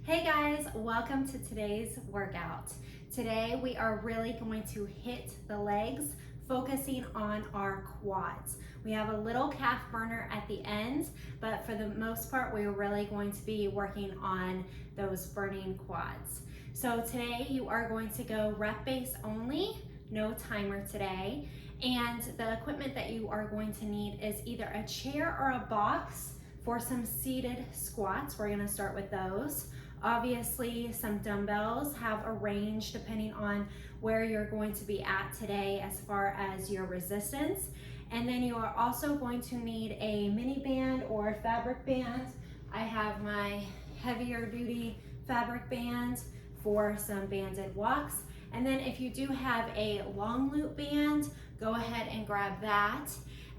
Hey guys, welcome to today's workout. Today we are really going to hit the legs, focusing on our quads. We have a little calf burner at the end, but for the most part, we're really going to be working on those burning quads. So today you are going to go rep base only, no timer today. And the equipment that you are going to need is either a chair or a box for some seated squats. We're gonna start with those. Obviously, some dumbbells have a range depending on where you're going to be at today as far as your resistance. And then you are also going to need a mini band or fabric band. I have my heavier duty fabric band for some banded walks. And then if you do have a long loop band, go ahead and grab that.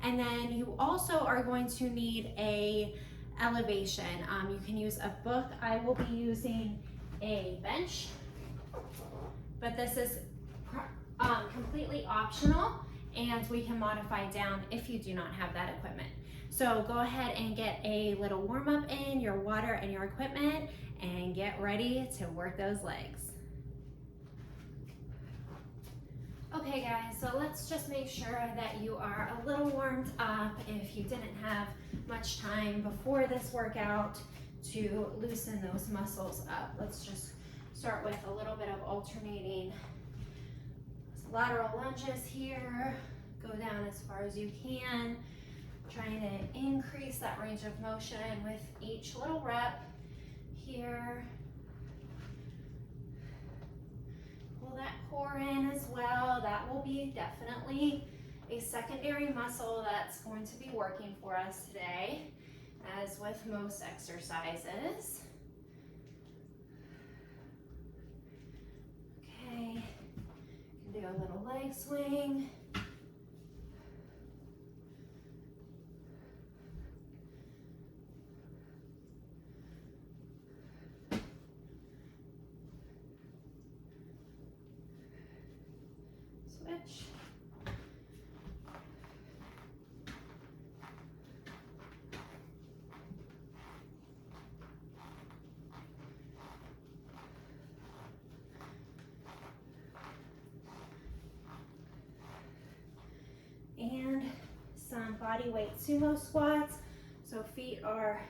And then you also are going to need a elevation. You can use a book. I will be using a bench, but this is completely optional and we can modify down if you do not have that equipment. So go ahead and get a little warm up in your water and your equipment and get ready to work those legs. Okay guys, so let's just make sure that you are a little warmed up if you didn't have much time before this workout to loosen those muscles up. Let's just start with a little bit of alternating lateral lunges here. Go down as far as you can, trying to increase that range of motion with each little rep here. Pull that core in as well. That will be definitely a secondary muscle that's going to be working for us today, as with most exercises. Okay, can do a little leg swing. Switch. And some body weight sumo squats. So feet are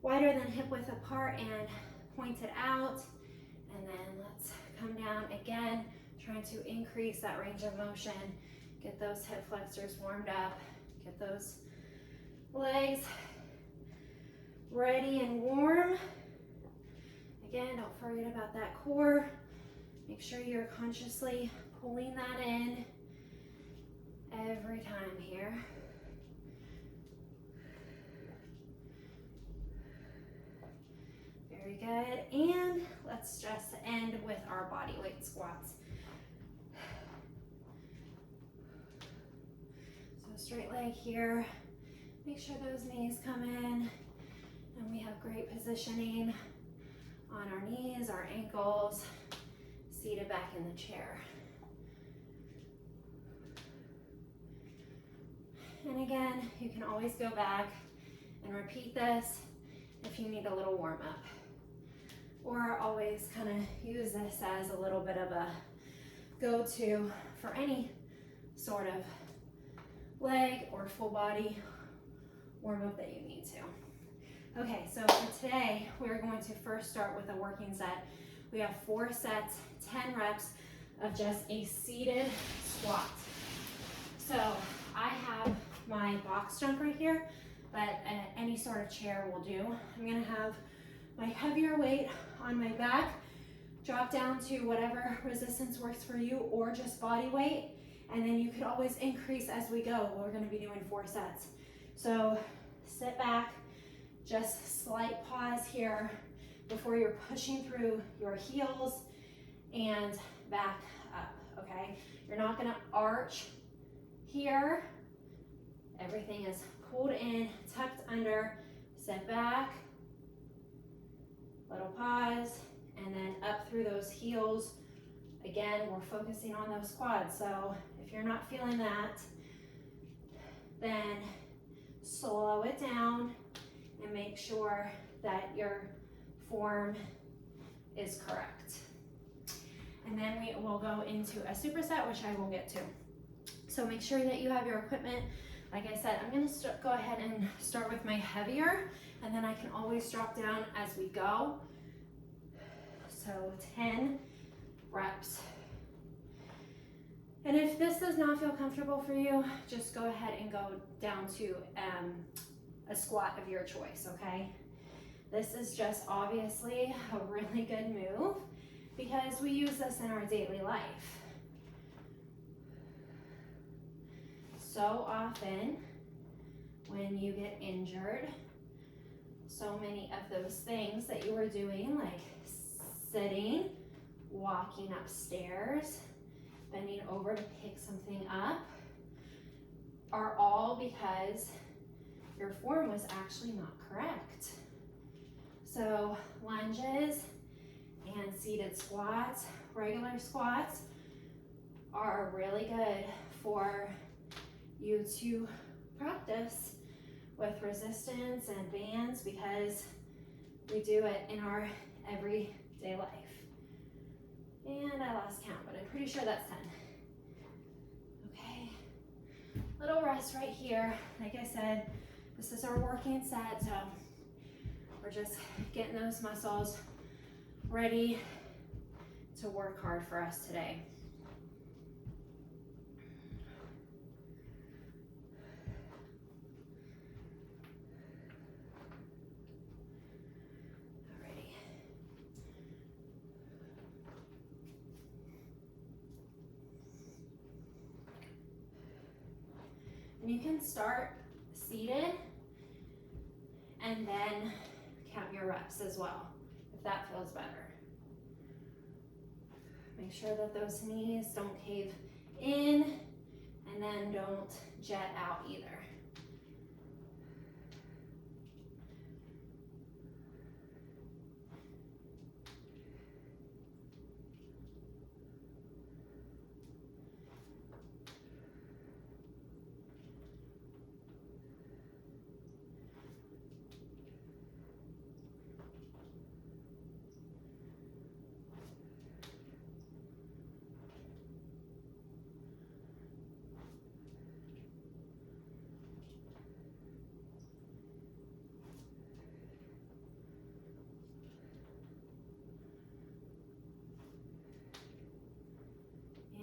wider than hip width apart and pointed out. And then let's come down again, trying to increase that range of motion. Get those hip flexors warmed up. Get those legs ready and warm. Again, don't forget about that core. Make sure you're consciously pulling that in every time here. Very good. And let's just end with our body weight squats. So straight leg here. Make sure those knees come in. And we have great positioning on our knees, our ankles, seated back in the chair. And again, you can always go back and repeat this if you need a little warm up. Or always kind of use this as a little bit of a go-to for any sort of leg or full body warm up that you need to. Okay, so for today, we're going to first start with a working set. We have 4 sets, 10 reps of just a seated squat. So I have my box jump right here, but any sort of chair will do. I'm gonna have my heavier weight on my back, drop down to whatever resistance works for you or just body weight, and then you could always increase as we go. We're gonna be doing 4 sets. So sit back, just slight pause here before you're pushing through your heels and back up, okay? You're not gonna arch here. Everything is pulled in, tucked under, sit back, little pause, and then up through those heels. Again, we're focusing on those quads. So if you're not feeling that, then slow it down and make sure that you're form is correct. And then we will go into a superset, which I will get to. So make sure that you have your equipment. Like I said, I'm gonna go ahead and start with my heavier, and then I can always drop down as we go. So 10 reps. And if this does not feel comfortable for you, just go ahead and go down to a squat of your choice, okay? This is just obviously a really good move because we use this in our daily life. So often when you get injured, so many of those things that you were doing, like sitting, walking upstairs, bending over to pick something up, are all because your form was actually not correct. So lunges and seated squats, regular squats, are really good for you to practice with resistance and bands because we do it in our everyday life. And I lost count, but I'm pretty sure that's 10. Okay, little rest right here. Like I said, this is our working set, so we're just getting those muscles ready to work hard for us today. And you can start seated and then count your reps as well, if that feels better. Make sure that those knees don't cave in and then don't jet out either.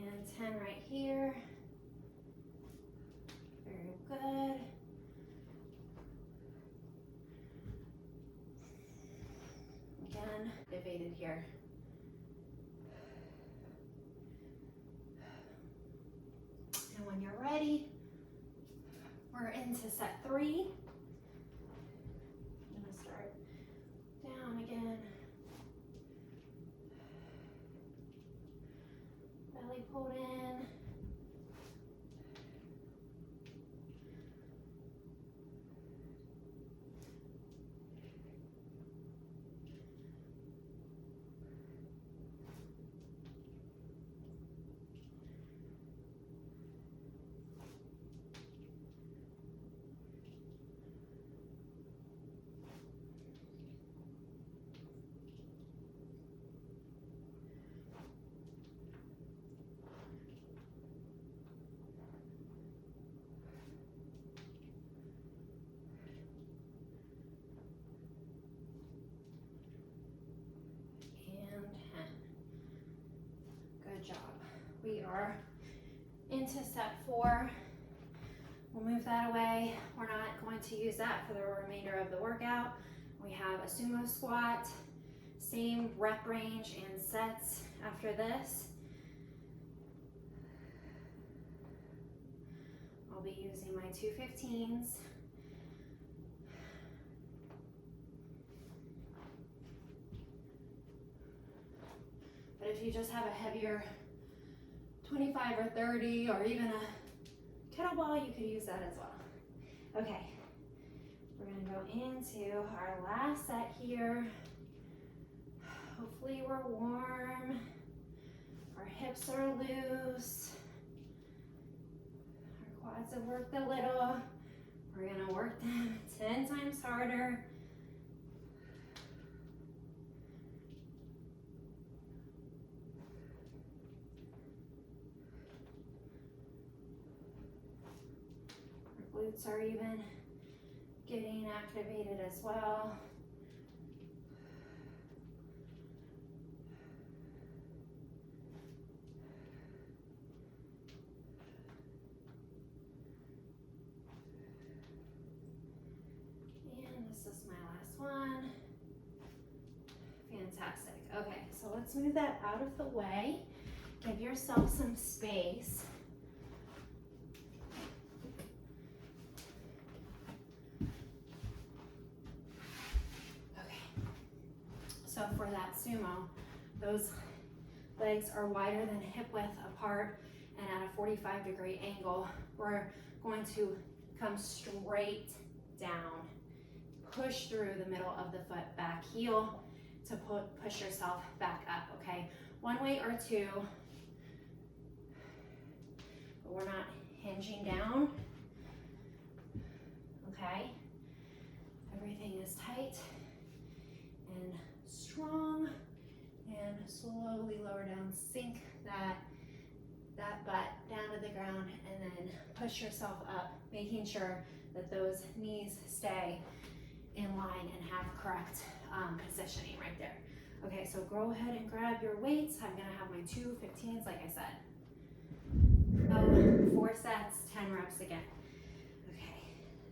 And 10 right here. Very good. Again, evaded here. And when you're ready, we're into set 3. I'm gonna start down again. Belly pulled in. Good job. We are into set 4. We'll move that away. We're not going to use that for the remainder of the workout. We have a sumo squat, same rep range and sets after this. I'll be using my 215s. But if you just have a heavier 25 or 30 or even a kettlebell, you could use that as well. Okay, we're gonna go into our last set here. Hopefully we're warm. Our hips are loose. Our quads have worked a little. We're gonna work them 10 times harder. glutes are even getting activated as well. And this is my last one. Fantastic. Okay, so let's move that out of the way. Give yourself some space. So for that sumo, those legs are wider than hip width apart and at a 45-degree angle. We're going to come straight down. Push through the middle of the foot, back heel to push yourself back up, okay? One weight or two, but we're not hinging down, okay? Everything is tight and strong, and slowly lower down, sink that butt down to the ground, and then push yourself up, making sure that those knees stay in line and have correct positioning right there. Okay, so go ahead and grab your weights. I'm gonna have my 2 15s, like I said. 4 sets, 10 reps again. Okay,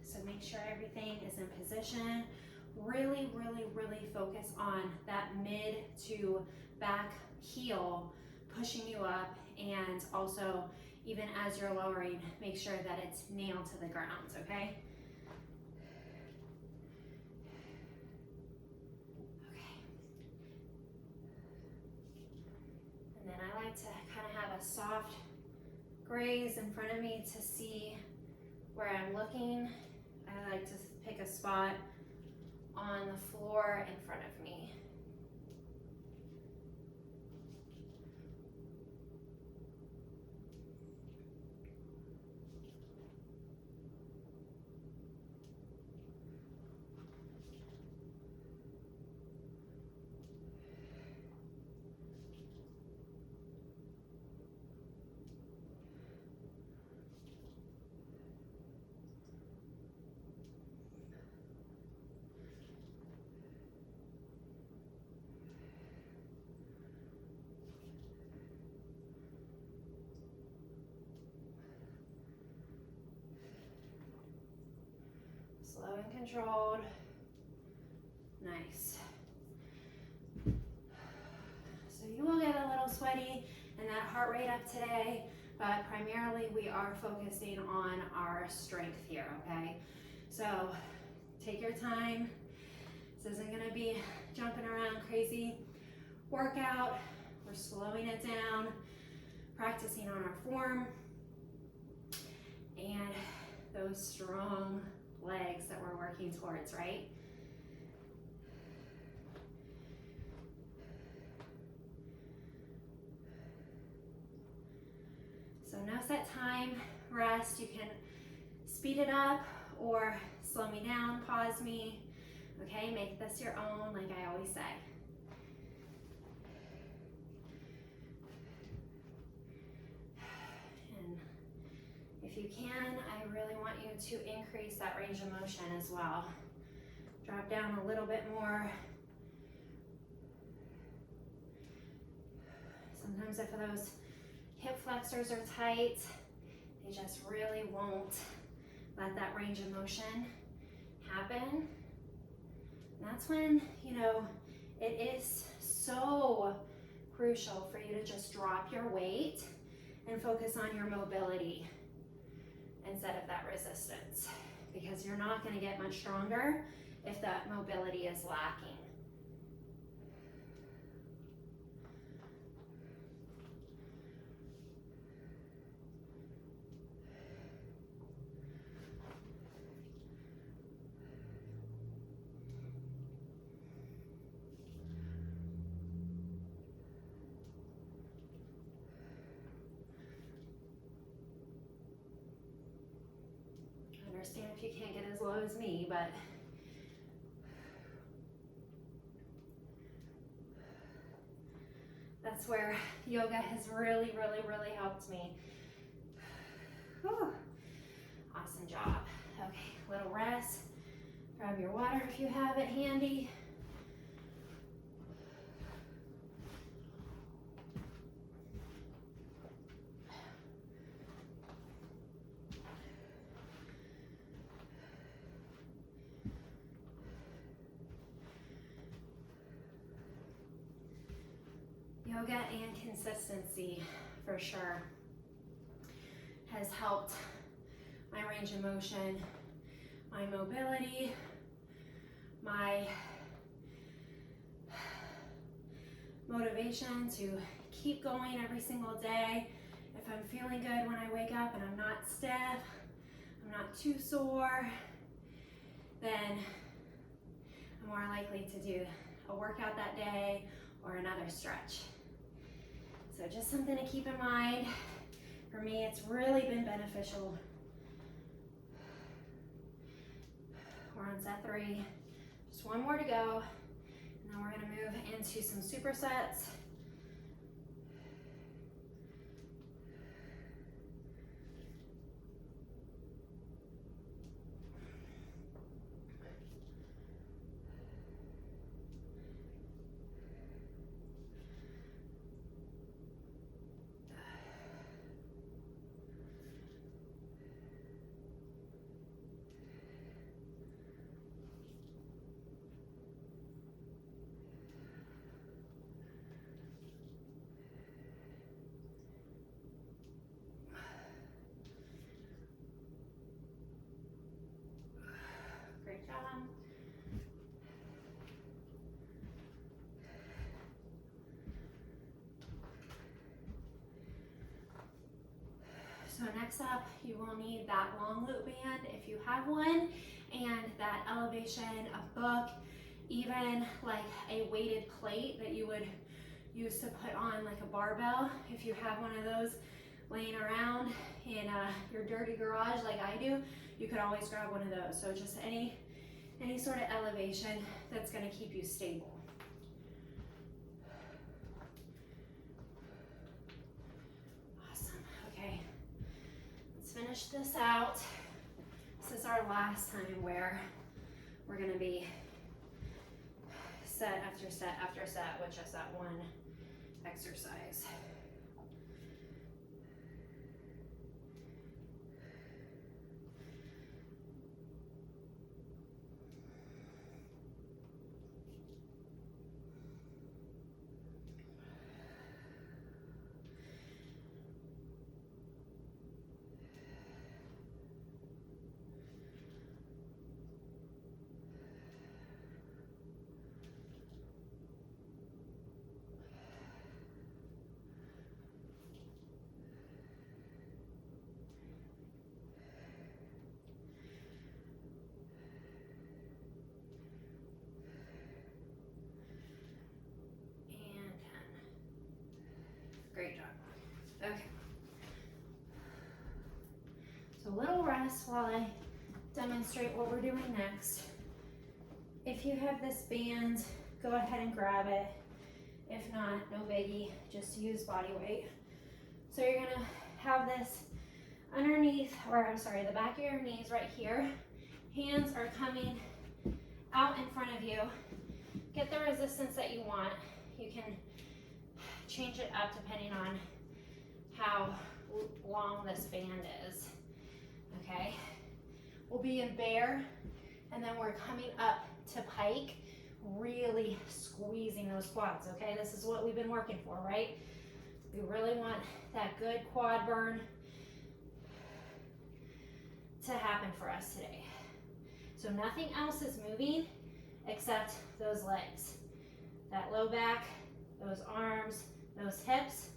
so make sure everything is in position. Really, really, really focus on that mid to back heel pushing you up, and also even as you're lowering, make sure that it's nailed to the ground, okay? Okay. And then I like to kind of have a soft graze in front of me to see where I'm looking. I like to pick a spot on the floor in front of me. Slow and controlled. Nice. So you will get a little sweaty and that heart rate up today, but primarily we are focusing on our strength here, okay? So take your time. This isn't gonna be jumping around crazy workout. We're slowing it down, practicing on our form, and those strong legs that we're working towards, right? So no set time, rest. You can speed it up or slow me down, pause me, okay? Make this your own, like I always say. And if you can, I really want you to increase that range of motion as well. Drop down a little bit more. Sometimes if those hip flexors are tight, they just really won't let that range of motion happen. And that's when, you know, it is so crucial for you to just drop your weight and focus on your mobility instead of that resistance, because you're not going to get much stronger if that mobility is lacking. I understand if you can't get as low as me, but that's where yoga has really, really, really helped me. Whew. Awesome job. little rest. Grab your water if you have it handy. Yoga and consistency, for sure, has helped my range of motion, my mobility, my motivation to keep going every single day. If I'm feeling good when I wake up and I'm not stiff, I'm not too sore, then I'm more likely to do a workout that day or another stretch. So just something to keep in mind. For me, it's really been beneficial. We're on set 3, just one more to go, and then we're gonna move into some supersets. Great job. So next up, you will need that long loop band if you have one, and that elevation, a book, even like a weighted plate that you would use to put on like a barbell. If you have one of those laying around in your dirty garage like I do, you could always grab one of those. So just any sort of elevation that's gonna keep you stable. Awesome, okay. Let's finish this out. This is our last time where we're gonna be set after set after set with just that one exercise. Great job. Okay. So a little rest while I demonstrate what we're doing next. If you have this band, go ahead and grab it. If not, no biggie, just use body weight. So you're gonna have this underneath, or I'm sorry, the back of your knees right here. Hands are coming out in front of you. Get the resistance that you want. You can change it up depending on how long this band is, okay? We'll be in bear, and then we're coming up to pike, really squeezing those quads, okay? This is what we've been working for, right? We really want that good quad burn to happen for us today. So nothing else is moving except those legs. That low back, those arms, those hips,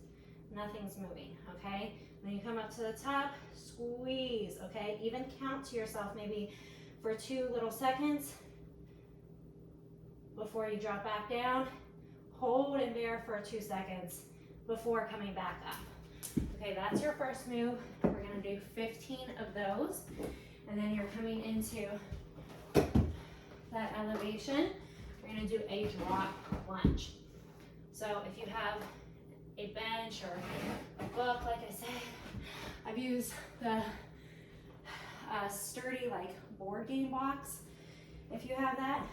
nothing's moving, okay? When you come up to the top, squeeze, okay? Even count to yourself maybe for 2 little seconds before you drop back down. Hold in bear for 2 seconds before coming back up. Okay, that's your first move. We're gonna do 15 of those, and then you're coming into that elevation. We're gonna do a drop lunge. So if you have a bench or a book, like I said, I've used the sturdy like board game box, if you have that.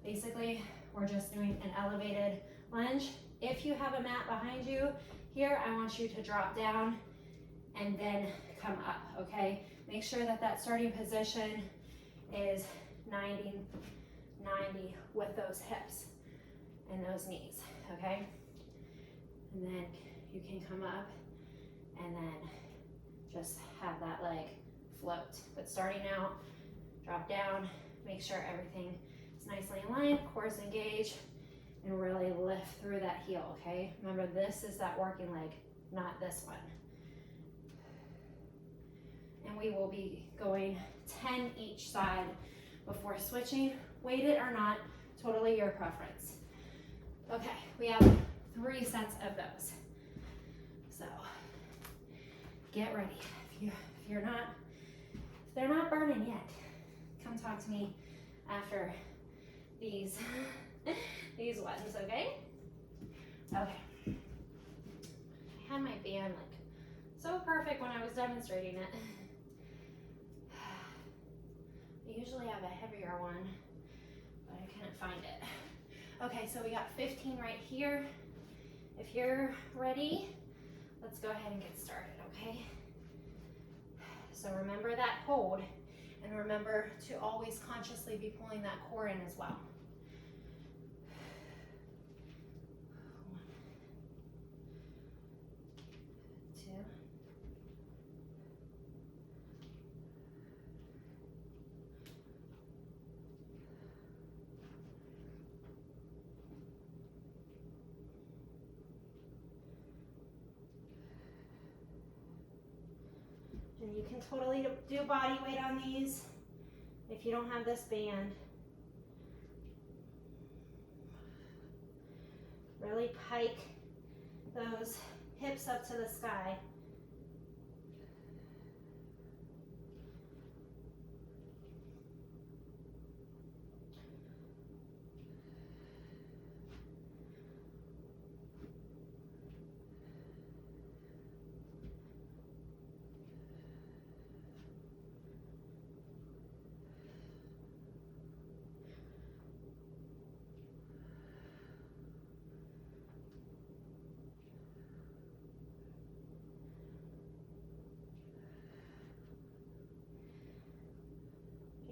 Basically, we're just doing an elevated lunge. If you have a mat behind you, here I want you to drop down and then come up, okay? Make sure that that starting position is 90 with those hips and those knees, okay? And then you can come up and then just have that leg float. But starting out, drop down, make sure everything is nicely in line, cores engage, and really lift through that heel, okay? Remember, this is that working leg, not this one. And we will be going 10 each side before switching, weighted or not, totally your preference. Okay, we have 3 sets of those. So get ready. If they're not burning yet, come talk to me after these these ones, okay? Okay. I had my band like so perfect when I was demonstrating it. I usually have a heavier one, but I couldn't find it. Okay, so we got 15 right here. If you're ready, let's go ahead and get started, okay? So remember that hold, and remember to always consciously be pulling that core in as well. 1, 2. And you can totally do body weight on these if you don't have this band. Really pike those hips up to the sky.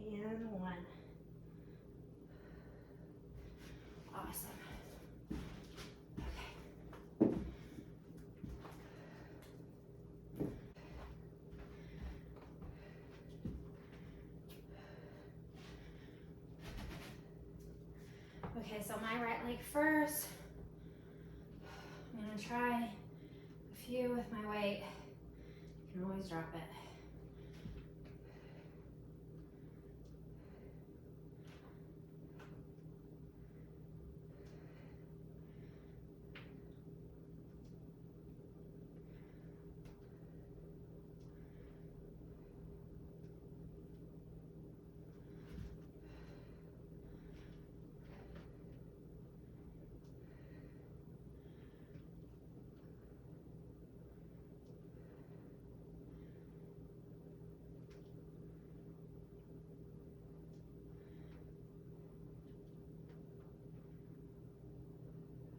And 1. Awesome. Okay. Okay, so my right leg first. I'm gonna try a few with my weight. You can always drop it.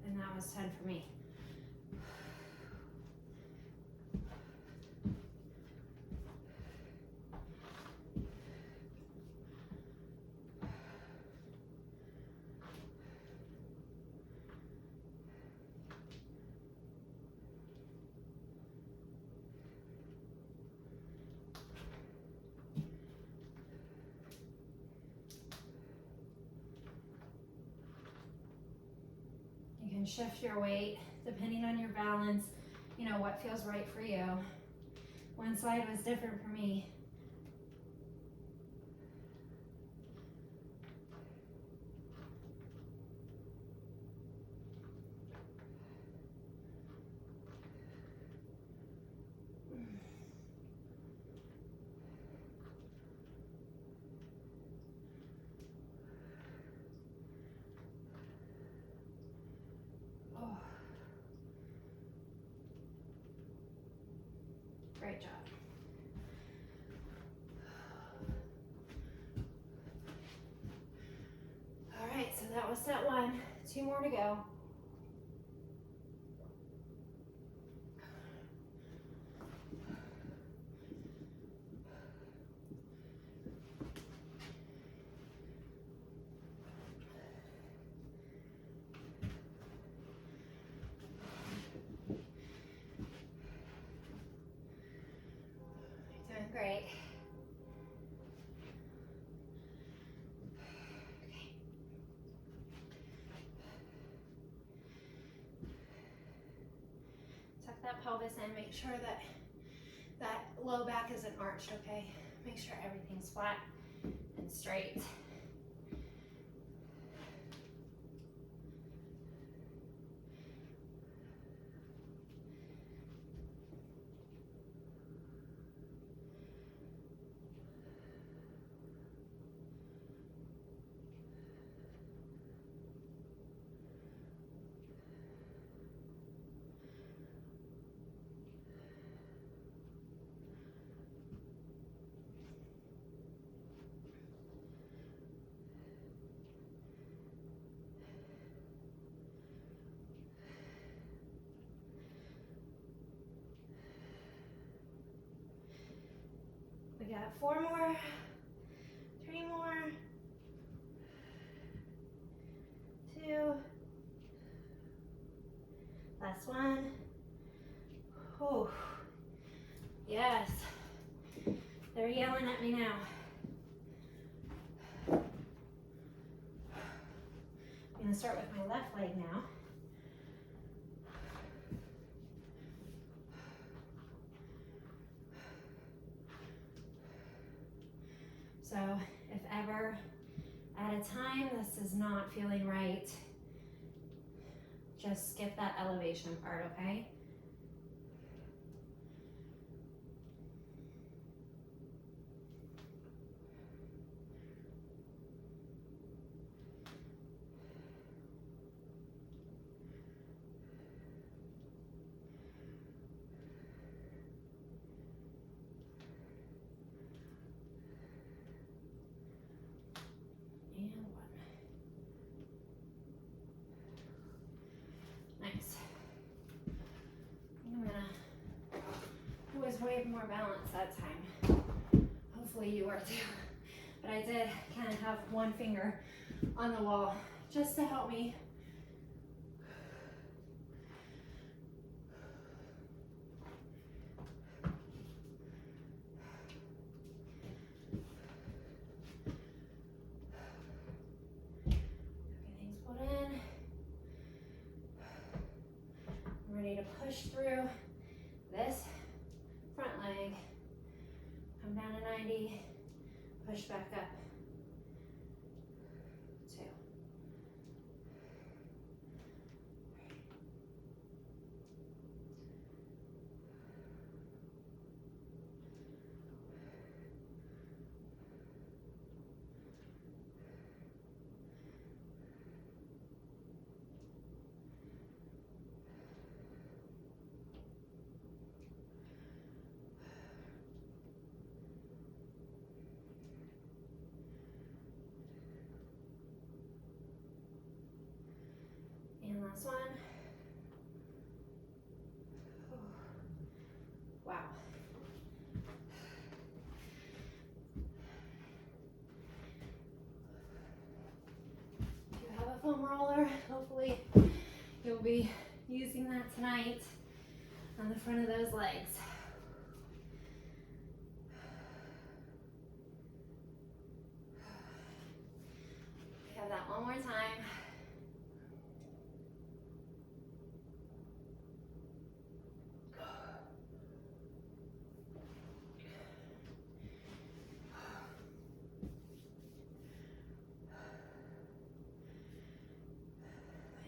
And that was 10 for me. You can shift your weight depending on your balance, you know, what feels right for you. One side was different for me. Oh. Great job. that was set 1. 2 more to go. Doing great. Okay. Tuck that pelvis in. Make sure that that low back isn't arched, okay? Make sure everything's flat and straight. We got 4 more, 3 more, 2, last one. Oh, yes, they're yelling at me now. I'm gonna start with my left leg now. So if ever at a time this is not feeling right, just skip that elevation part, okay? Nice. I'm gonna, I was way more balanced that time. Hopefully you were too. But I did kind of have one finger on the wall just to help me. Everything's put in. I'm ready to push through this front leg. Come down to 90, push back up. 2. And last one. Wow. If you have a foam roller, hopefully you'll be using that tonight on the front of those legs. We have that one more time.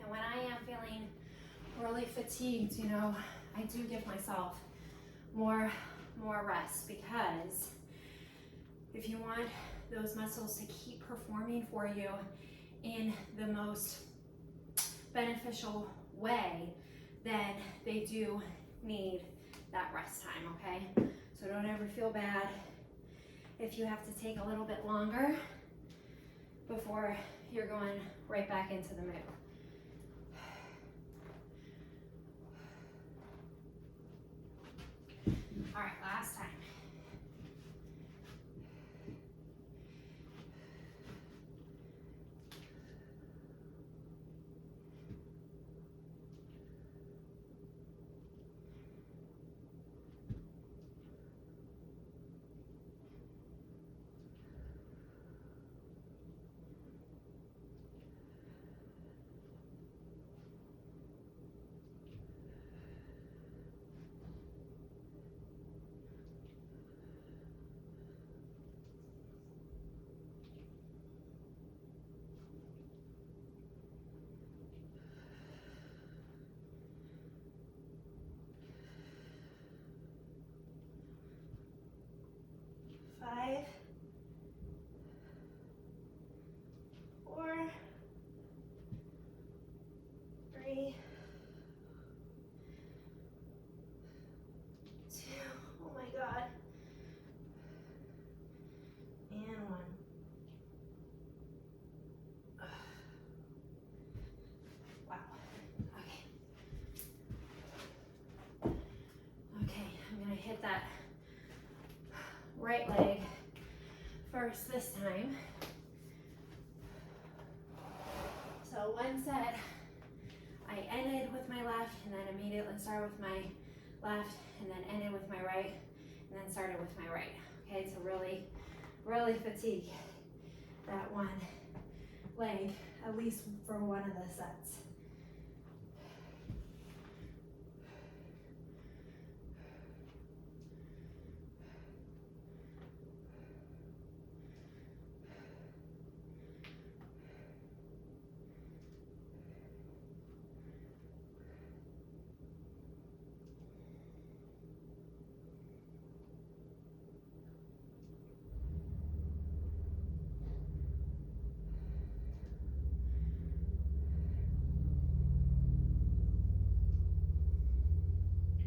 And when I am feeling really fatigued, you know, I do give myself more rest, because if you want those muscles to keep performing for you in the most beneficial way, then they do need that rest time, okay? So don't ever feel bad if you have to take a little bit longer before you're going right back into the move. All right, last time. Five, 4, 3, 2, oh my God, and 1. Wow, okay. Okay, I'm gonna hit that right leg first this time. So one set, I ended with my left and then immediately started with my left and then ended with my right and then started with my right. Okay, to really fatigue that one leg, at least for one of the sets.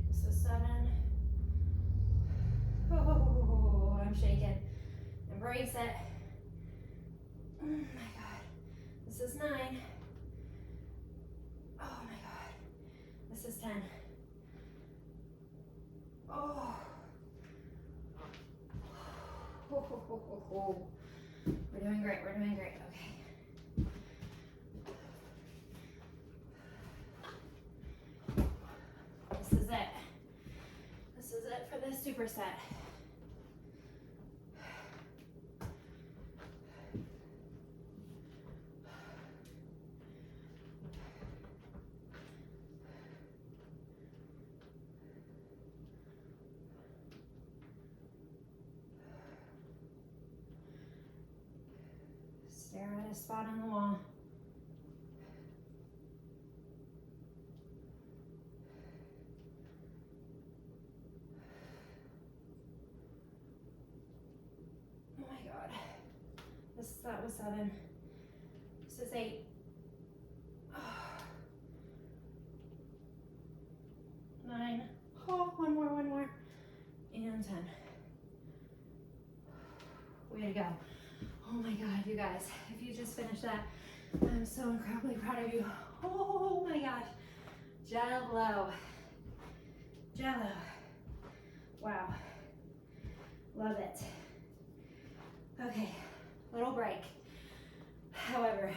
This is 7. Oh, I'm shaking. Embrace it. Oh my God. This is 9. Oh my God. This is 10. Oh. We're doing great. We're doing great. Okay. This is it. This is it for this superset. Stare at a spot on the wall. Oh my God. That was 7. This is 8. Oh. 9. Oh, one more. And 10. Way to go. Oh my God, you guys, if you just finished that, I'm so incredibly proud of you. Oh my gosh. Jello. Wow. Love it. Okay, little break. However,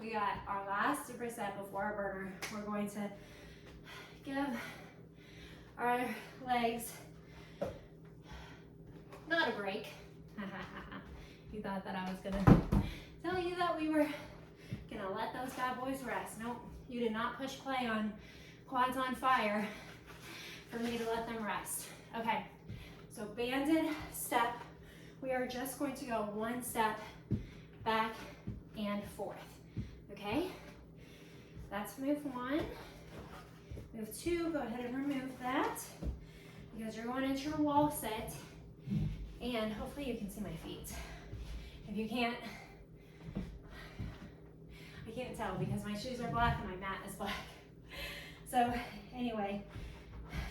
we got our last superset before our burner. We're going to give our legs not a break. You thought that I was gonna tell you that we were gonna let those bad boys rest. Nope, you did not push play on Quads on Fire for me to let them rest. Okay, so banded step. We are just going to go 1 step back and forth, okay? That's move 1. Move 2, go ahead and remove that because you're going into your wall sit, and hopefully you can see my feet. If you can't, I can't tell because my shoes are black and my mat is black. So anyway,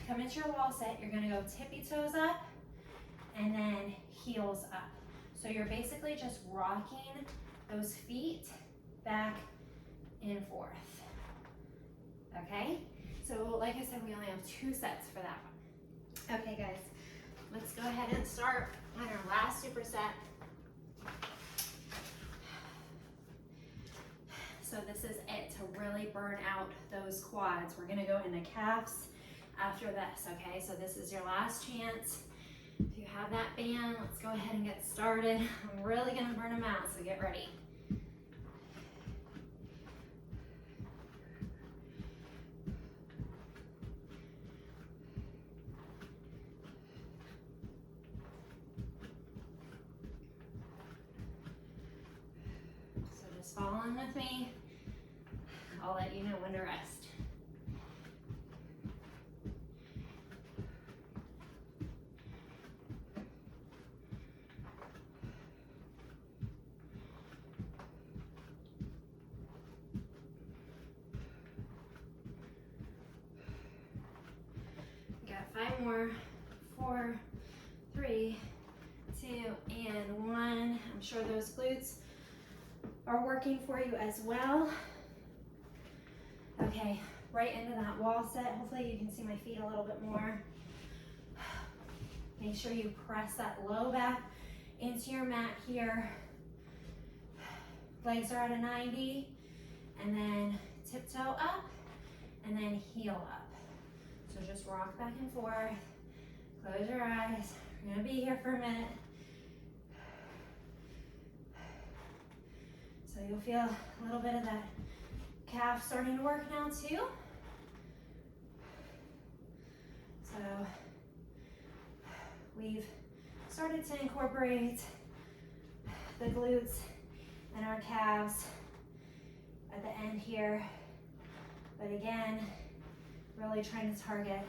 come into your wall sit. You're gonna go tippy toes up and then heels up. So you're basically just rocking those feet back and forth. Okay? So like I said, we only have 2 sets for that one. Okay guys, let's go ahead and start on our last superset. So this is it to really burn out those quads. We're gonna go into calves after this, okay? So this is your last chance. If you have that band, let's go ahead and get started. I'm really gonna burn them out, so get ready. So just follow on with me. I'll let you know when to rest. Got 5 more. 4, 3, 2, and 1. I'm sure those glutes are working for you as well. Okay, right into that wall set. Hopefully you can see my feet a little bit more. Make sure you press that low back into your mat here. Legs are at a 90, and then tiptoe up, and then heel up. So just rock back and forth. Close your eyes. We're gonna be here for a minute. So you'll feel a little bit of that calf starting to work now too. So we've started to incorporate the glutes and our calves at the end here. But again, really trying to target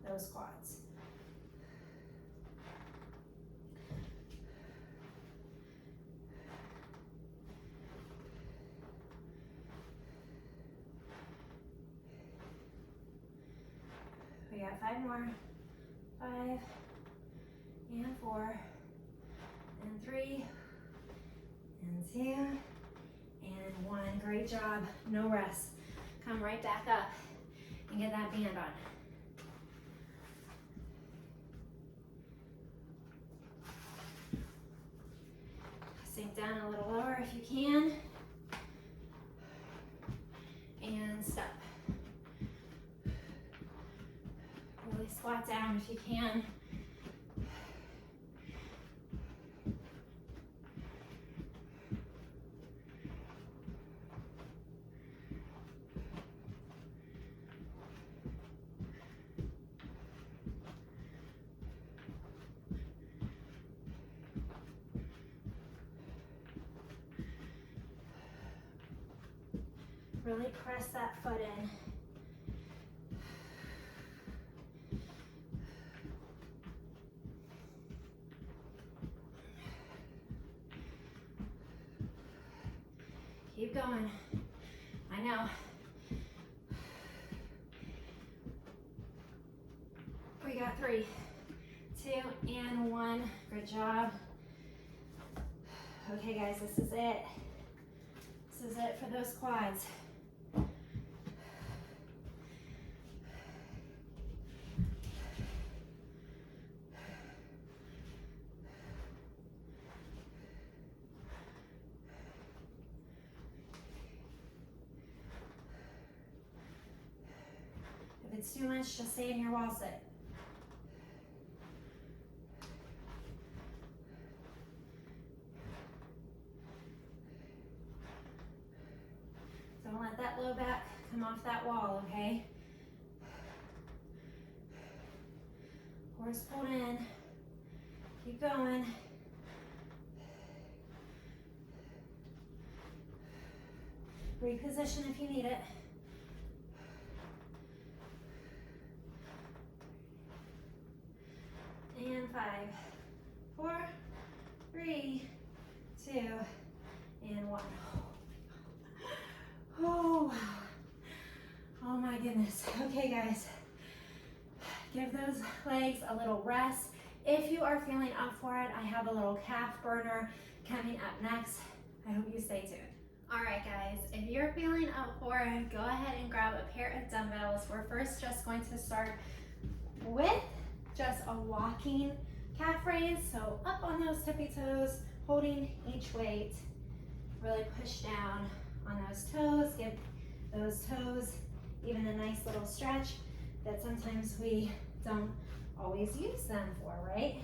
those quads. We got 5 more. 5 and 4 and 3 and 2 and 1. Great job. No rest. Come right back up and get that band on. Sink down a little lower if you can. And step. Really squat down if you can. Really press that foot in. Keep going. I know. We got 3, 2, and 1. Good job. Okay guys, this is it. This is it for those quads. If it's too much, just stay in your wall sit. Don't let that low back come off that wall, okay? Horse pulled in. Keep going. Reposition if you need it. And 5, 4, 3, 2, and 1. Oh, oh my goodness. Okay guys, give those legs a little rest. If you are feeling up for it, I have a little calf burner coming up next. I hope you stay tuned. All right, guys, if you're feeling up for it, go ahead and grab a pair of dumbbells. We're first just going to start with just a walking calf raise. So up on those tippy toes, holding each weight. Really push down on those toes. Give those toes even a nice little stretch that sometimes we don't always use them for, right?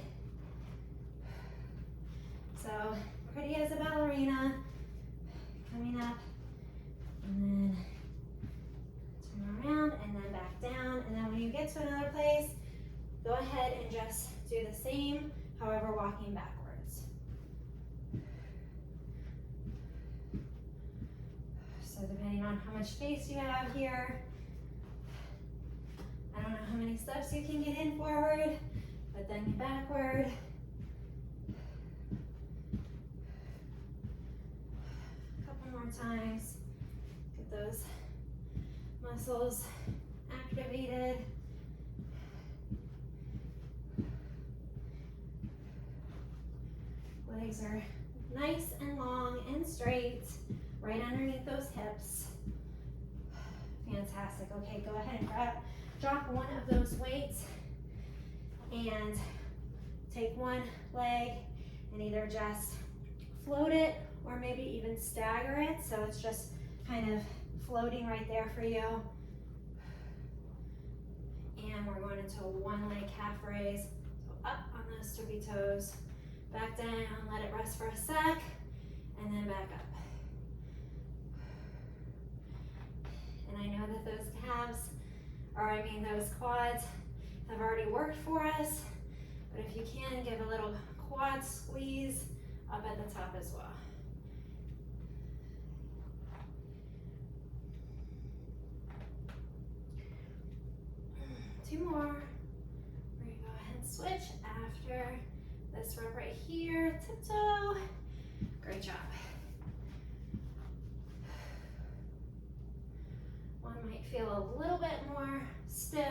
So pretty as a ballerina, coming up, and then turn around, and then back down, and then when you get to another place, go ahead and just do the same, however, walking backwards. So depending on how much space you have here, I don't know how many steps you can get in forward, but then backward. Times, get those muscles activated. Legs are nice and long and straight, right underneath those hips. Fantastic. Okay, go ahead and drop one of those weights and take one leg and either just float it or maybe even stagger it, so it's just kind of floating right there for you. And we're going into a one leg calf raise. So up on those tippy toes, back down, let it rest for a sec, and then back up. And I know that those calves, those quads have already worked for us, but if you can, give a little quad squeeze up at the top as well. Two more. We're gonna go ahead and switch after this rep right here, tiptoe. Great job. One might feel a little bit more stiff,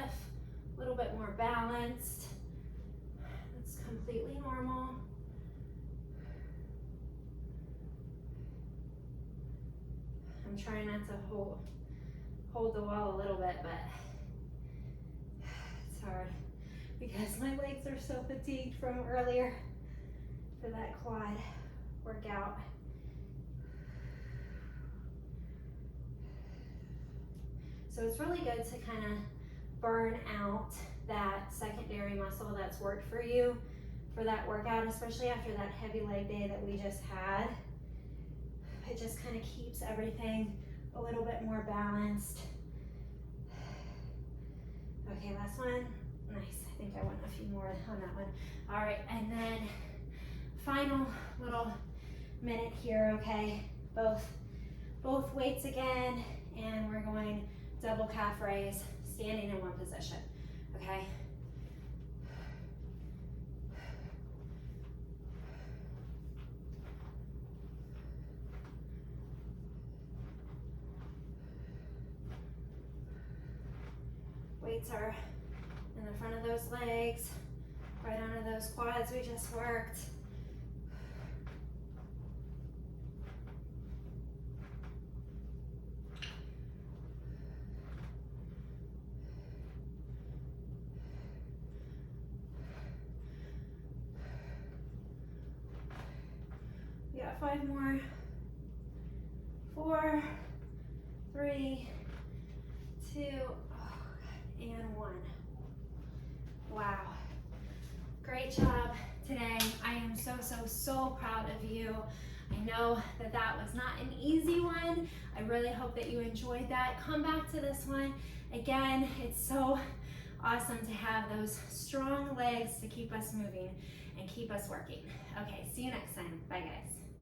a little bit more balanced. That's completely normal. I'm trying not to hold the wall a little bit, but it's hard because my legs are so fatigued from earlier for that quad workout. So it's really good to kind of burn out that secondary muscle that's worked for you for that workout, especially after that heavy leg day that we just had. It just kind of keeps everything a little bit more balanced. Okay, last one. Nice. I think I want a few more on that one. All right, and then final little minute here, okay? Both weights again, and we're going double calf raise, standing in one position, okay? Weights are in the front of those legs, right onto those quads we just worked. We got 5 more. 4, 3, 2, and 1. Wow. Great job today. I am so proud of you. I know that that was not an easy one. I really hope that you enjoyed that. Come back to this one. Again, it's so awesome to have those strong legs to keep us moving and keep us working. Okay, see you next time. Bye, guys.